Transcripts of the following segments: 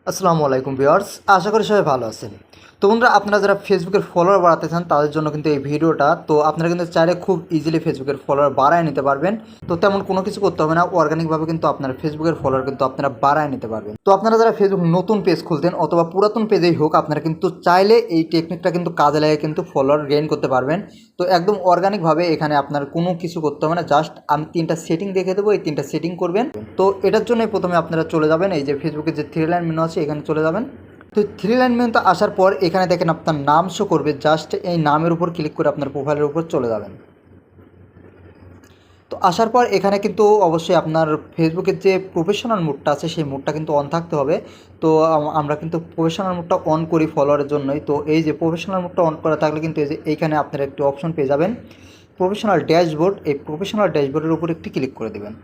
আসসালামু আলাইকুম ভিউয়ার্স, আশা করি সবাই ভালো আছেন। তো বন্ধুরা, আপনারা যারা ফেসবুকের ফলোয়ার বাড়াতে চান তাদের জন্য কিন্তু এই ভিডিওটা। তো আপনারা কিন্তু চাইলে খুব ইজিলি ফেসবুকের ফলোয়ার বাড়ায় নিতে পারবেন। তো তেমন কোনো কিছু করতে হবে না, অর্গানিকভাবে কিন্তু আপনার ফেসবুকের ফলোয়ার কিন্তু আপনারা বাড়ায় নিতে পারবেন। তো আপনারা যারা ফেসবুক নতুন পেজ খুলতেন অথবা পুরাতন পেজেই হোক, আপনারা কিন্তু চাইলে এই টেকনিকটা কিন্তু কাজে লাগিয়ে কিন্তু ফলোয়ার গেইন করতে পারবেন। তো একদম অর্গানিকভাবে এখানে আপনার কোনো কিছু করতে হবে না, জাস্ট আমি 3টা সেটিং দেখে দেবো, এই 3টা সেটিং করবেন। তো এটার জন্য প্রথমে আপনারা চলে যাবেন এই যে ফেসবুকের যে 3 লাইন মেনু আছে এখানে চলে যাবেন। তো 3 লাইন মেনুতে আসার পর এখানে দেখেন আপনার নাম শো করবে, জাস্ট এই নামের উপর ক্লিক করে আপনার প্রোফাইলের উপর চলে যাবেন। তো আসার পর এখানে কিন্তু অবশ্যই আপনার ফেসবুকের যে প্রফেশনাল মোডটা আছে সেই মোডটা কিন্তু অন থাকতে হবে। তো আমরা কিন্তু প্রফেশনাল মোডটা অন করি ফলোয়ারের জন্যই। তো এই যে প্রফেশনাল মোডটা অন করা থাকলে কিন্তু এই যে এইখানে আপনারা একটি অপশন পেয়ে যাবেন প্রফেশনাল ড্যাশবোর্ড। এই প্রফেশনাল ড্যাশবোর্ডের উপর একটি ক্লিক করে দেবেন।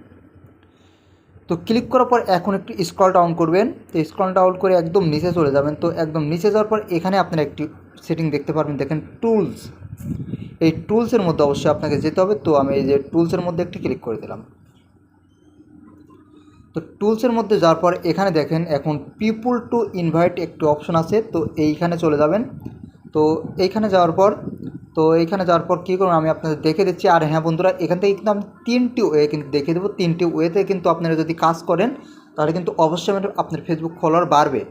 তো ক্লিক করার পর এখন একটু স্ক্রল ডাউন করবেন। তো স্ক্রল ডাউন করে একদম নিচে চলে যাবেন। তো একদম নিচে যাওয়ার পর এখানে আপনারা একটি সেটিং দেখতে পারবেন, দেখেন টুলস। এই টুলসের মধ্যে অবশ্যই আপনাকে যেতে হবে। তো আমি এই যে টুলসের মধ্যে একটি ক্লিক করে দিলাম। তো টুলসের মধ্যে যাওয়ার পর এখানে দেখেন এখন পিপুল টু ইনভাইট একটি অপশন আছে। তো এইখানে চলে যাবেন। তো এইখানে যাওয়ার পর কী করুন আমি আপনাদের দেখে দিচ্ছি। আর হ্যাঁ বন্ধুরা, এখান থেকে কিন্তু আমি 3টি ওয়ে কিন্তু দেখে দেবো। 3টি ওয়েতে কিন্তু আপনারা যদি কাজ করেন তাহলে কিন্তু অবশ্যই আপনার ফেসবুক ফলোয়ার বাড়বে।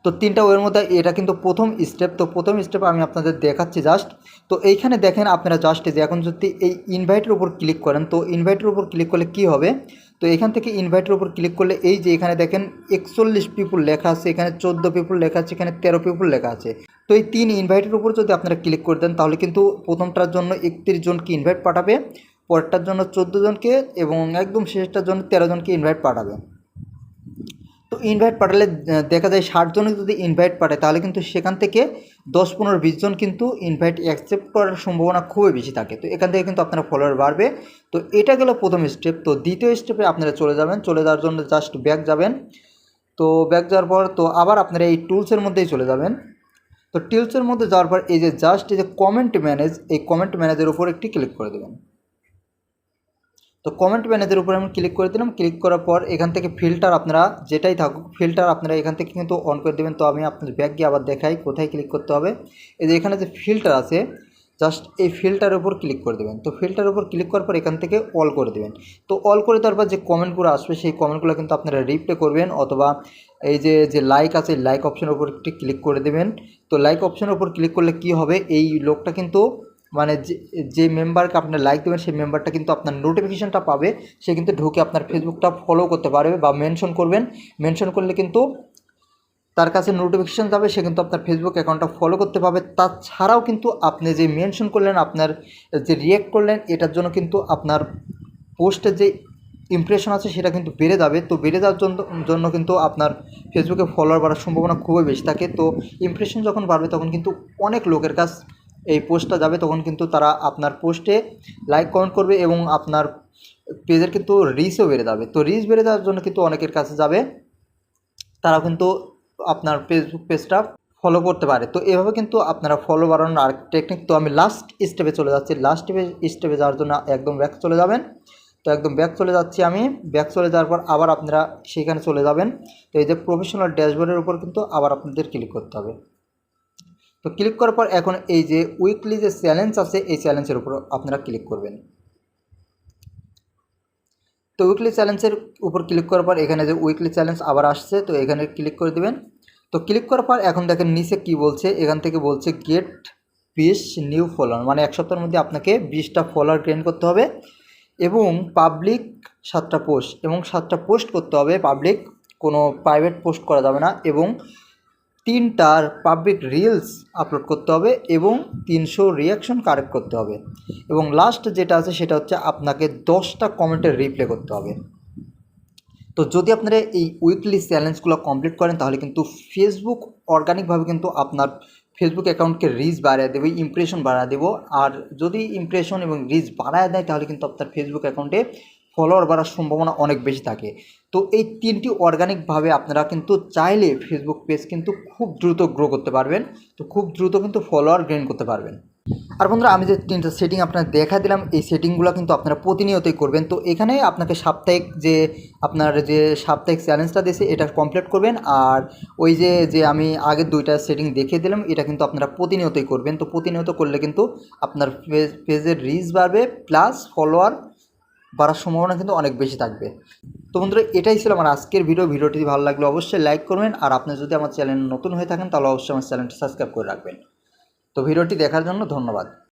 তো 3টা ওয়ের মধ্যে এটা কিন্তু প্রথম স্টেপ। তো প্রথম স্টেপ আমি আপনাদের দেখাচ্ছি জাস্ট। তো এইখানে দেখেন আপনারা জাস্ট যে এখন যদি এই ইনভাইটের উপর ক্লিক করেন, তো ইনভাইটের উপর ক্লিক করলে কি হবে, তো এখান থেকে ইনভাইটের উপর ক্লিক করলে এই যে এখানে দেখেন 41 পিপুল লেখা আছে, এখানে 14 পিপুল লেখা আছে, এখানে 13 পিপুল লেখা আছে। তো এই 3 ইনভাইটের উপর যদি আপনারা ক্লিক করে দেন তাহলে কিন্তু প্রথমটার জন্য 31 জনকে ইনভাইট পাঠাবে, পরেরটার জন্য 14 জনকে এবং একদম শেষটার জন্য 13 জনকে ইনভাইট পাঠাবে। তো ইনভাইট পাঠালে দেখা যায় 60 জনে যদি ইনভাইট পাঠায় তাহলে কিন্তু সেখান থেকে 10, 15, 20 জন কিন্তু ইনভাইট অ্যাকসেপ্ট করার সম্ভাবনা খুবই বেশি থাকে। তো এখান থেকে কিন্তু আপনার ফলোয়ার বাড়বে। তো এটা গেল প্রথম স্টেপ। তো দ্বিতীয় স্টেপে আপনারা চলে যাবেন। চলে যাওয়ার জন্য জাস্ট ব্যাক যাবেন। তো ব্যাক যাওয়ার পর তো আবার আপনারা এই টুলসের মধ্যেই চলে যাবেন। তো টুলসের মধ্যে যাওয়ার পর এই যে জাস্ট এই যে কমেন্ট ম্যানেজ, এই কমেন্ট ম্যানেজের উপর একটি ক্লিক করে দেবেন। তো কমেন্ট ম্যানেজের উপরে আমি ক্লিক করে দিলাম। ক্লিক করার পর এখান থেকে ফিল্টার আপনারা যেটাই থাকুক, ফিল্টার আপনারা এখান থেকে কিন্তু অন করে দেবেন। তো আমি আপনাদের ব্যাক গিয়ে আবার দেখাই কোথায় ক্লিক করতে হবে। এই যে এখানে যে ফিল্টার আছে, জাস্ট এই ফিল্টারের উপর ক্লিক করে দেবেন। তো ফিল্টারের উপর ক্লিক করার পর এখান থেকে অল করে দেবেন। তো অল করে দেওয়ার পর যে কমেন্টগুলো আসবে সেই কমেন্টগুলো কিন্তু আপনারা রিপ্লে করবেন, অথবা এই যে লাইক আছে লাইক অপশনের উপর একটি ক্লিক করে দেবেন। তো লাইক অপশনের উপর ক্লিক করলে কি হবে, এই লোকটা কিন্তু মানে যে মেম্বারকে আপনি লাইক দেবেন সেই মেম্বারটা কিন্তু আপনার নোটিফিকেশানটা পাবে। সে কিন্তু ঢুকে আপনার ফেসবুকটা ফলো করতে পারবে বা মেনশন করবেন। মেনশন করলে কিন্তু তার কাছে নোটিফিকেশান যাবে, সে কিন্তু আপনার ফেসবুক অ্যাকাউন্টটা ফলো করতে পারবে। তাছাড়াও কিন্তু আপনি যে মেনশন করলেন, আপনার যে রিয়েক্ট করলেন, এটার জন্য কিন্তু আপনার পোস্টের যে ইমপ্রেশন আছে সেটা কিন্তু বেড়ে যাবে। তো বেড়ে যাওয়ার জন্য কিন্তু আপনার ফেসবুকে ফলোয়ার বাড়ার সম্ভাবনা খুবই বেশি থাকে। তো ইমপ্রেশন যখন বাড়বে তখন কিন্তু অনেক লোকের কাছ এই পোস্টটা যাবে, তখন কিন্তু তারা আপনার পোস্টে লাইক কমেন্ট করবে এবং আপনার পেজের কিন্তু রিচও বেড়ে যাবে। তো রিচ বেড়ে যাওয়ার জন্য কিন্তু অনেকের কাছে যাবে, তারা কিন্তু আপনার ফেসবুক পেজটা ফলো করতে পারে। তো এভাবে কিন্তু আপনারা ফলো বাড়ানোর আর টেকনিক। তো আমি লাস্ট স্টেপে চলে যাচ্ছি। লাস্ট স্টেপে যাওয়ার জন্য একদম ব্যাক চলে যাবেন। তো একদম ব্যাক চলে যাচ্ছি আমি। ব্যাক চলে যাওয়ার পর আবার আপনারা সেখানে চলে যাবেন। তো এই যে প্রফেশনাল ড্যাশবোর্ডের উপর কিন্তু আবার আপনাদের ক্লিক করতে হবে। তো ক্লিক করার পর এখন এই যে উইকলি যে চ্যালেঞ্জ আছে এই চ্যালেঞ্জের উপর আপনারা ক্লিক করবেন। তো উইকলি চ্যালেঞ্জের উপর ক্লিক করার পর এখানে যে উইকলি চ্যালেঞ্জ আবার আসছে, তো এখানে ক্লিক করে দেবেন। তো ক্লিক করার পর এখন দেখেন নিচে কি বলছে, এখান থেকে বলছে গেট 20 নিউ ফলোয়ার, মানে 1 সপ্তাহের মধ্যে আপনাকে 20টা ফলোয়ার গেইন করতে হবে এবং পাবলিক 7টা পোস্ট এবং 7টা পোস্ট করতে হবে পাবলিক, কোনো প্রাইভেট পোস্ট করা যাবে না, এবং 3টার পাবলিক রিলস আপলোড করতে হবে এবং 300 রিয়াকশন কারেক্ট করতে হবে এবং লাস্ট যেটা আছে সেটা হচ্ছে আপনাকে 10টা কমেন্টের রিপ্লাই করতে হবে। তো যদি আপনারা এই উইকলি চ্যালেঞ্জগুলো কমপ্লিট করেন তাহলে কিন্তু ফেসবুক অর্গানিকভাবে কিন্তু আপনার ফেসবুক অ্যাকাউন্টকে রিচ বাড়ায় দেবে, ইমপ্রেশন বাড়ায় দেবো। আর যদি ইমপ্রেশন এবং রিচ বাড়ায় দেয় তাহলে কিন্তু আপনার ফেসবুক অ্যাকাউন্টে ফলোয়ার বাড়ার সম্ভাবনা অনেক বেশি থাকে। তো এই 3টি অর্গানিকভাবে আপনারা কিন্তু চাইলে ফেসবুক পেজ কিন্তু খুব দ্রুত গ্রো করতে পারবেন। তো খুব দ্রুত কিন্তু ফলোয়ার গেইন করতে পারবেন। আর বন্ধুরা আমি যে 3টা সেটিং আপনার দেখা দিলাম, এই সেটিংগুলো কিন্তু আপনারা প্রতিনিয়তই করবেন। তো এখানে আপনাকে সাপ্তাহিক চ্যালেঞ্জটা দিয়েছে এটা কমপ্লিট করবেন। আর ওই যে আমি আগের 2টা সেটিং দেখিয়ে দিলাম, এটা কিন্তু আপনারা প্রতিনিয়তই করবেন। তো প্রতিনিয়ত করলে কিন্তু আপনার পেজের রিচ বাড়বে, প্লাস ফলোয়ার বাড়ার সম্ভাবনা কিন্তু অনেক বেশি থাকবে। তো বন্ধুরা এটাই ছিল আমার আজকের ভিডিওটি ভালো লাগলে অবশ্যই লাইক করবেন। আর আপনি যদি আমার চ্যানেল নতুন হয়ে থাকেন তাহলে অবশ্যই আমার চ্যানেলটি সাবস্ক্রাইব করে রাখবেন। তো ভিডিওটি দেখার জন্য ধন্যবাদ।